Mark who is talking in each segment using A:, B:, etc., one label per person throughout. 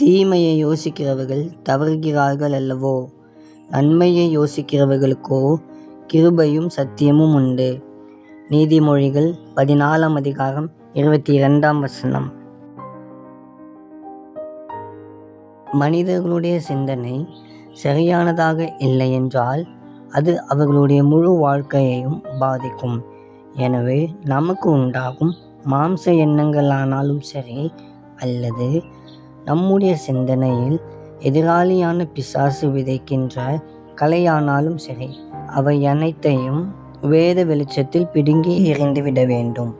A: தீமையை யோசிக்கிறவர்கள் தவறுகிறார்கள் அல்லவோ, நன்மையை யோசிக்கிறவர்களுக்கோ கிருபையும் சத்தியமும் உண்டு. நீதிமொழிகள் 14 அதிகாரம் 22 மனிதர்களுடைய சிந்தனை சரியானதாக இல்லை என்றால் அது அவர்களுடைய முழு வாழ்க்கையையும் பாதிக்கும். எனவே நமக்கு உண்டாகும் மாம்ச எண்ணங்களானாலும் சரி, அல்லது நம்முடைய சிந்தனையில் எதிராளியான பிசாசு விதைக்கின்ற கலையானாலும் சரி, அவை அனைத்தையும் வேத வெளிச்சத்தில் பிடுங்கி எறிந்துவிட வேண்டும்.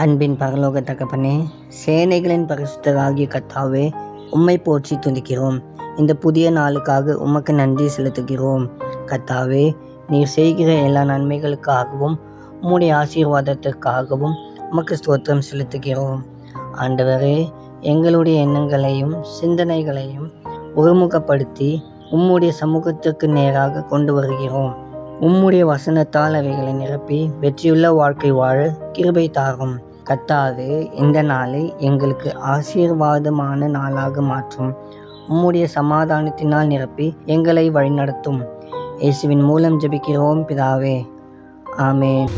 A: அன்பின் பரலோக தகப்பனே, சேனைகளின் பரிசுத்தராகிய கர்த்தாவே, உம்மை போற்றி துதிக்கிறோம். இந்த புதிய நாளுக்காக உமக்கு நன்றி செலுத்துகிறோம். கர்த்தாவே, நீர் செய்கிற எல்லா நன்மைகளுக்காகவும் உம்முடைய ஆசீர்வாதத்திற்காகவும் உமக்கு ஸ்தோத்திரம் செலுத்துகிறோம். ஆண்டவரே, எங்களுடைய எண்ணங்களையும் சிந்தனைகளையும் ஒருமுகப்படுத்தி உம்முடைய சமூகத்திற்கு நேராக கொண்டு வருகிறோம். உம்முடைய வசனத்தால் அவைகளை நிரப்பி வெற்றியுள்ள வாழ்க்கை வாழ கிருபை தாரும். கர்த்தாவே, இந்த நாளை எங்களுக்கு ஆசீர்வாதமான நாளாக மாற்றும். உம்முடைய சமாதானத்தினால் நிரப்பி எங்களை வழிநடத்தும். இயேசுவின் மூலம் ஜெபிக்கிறோம் பிதாவே, ஆமென்.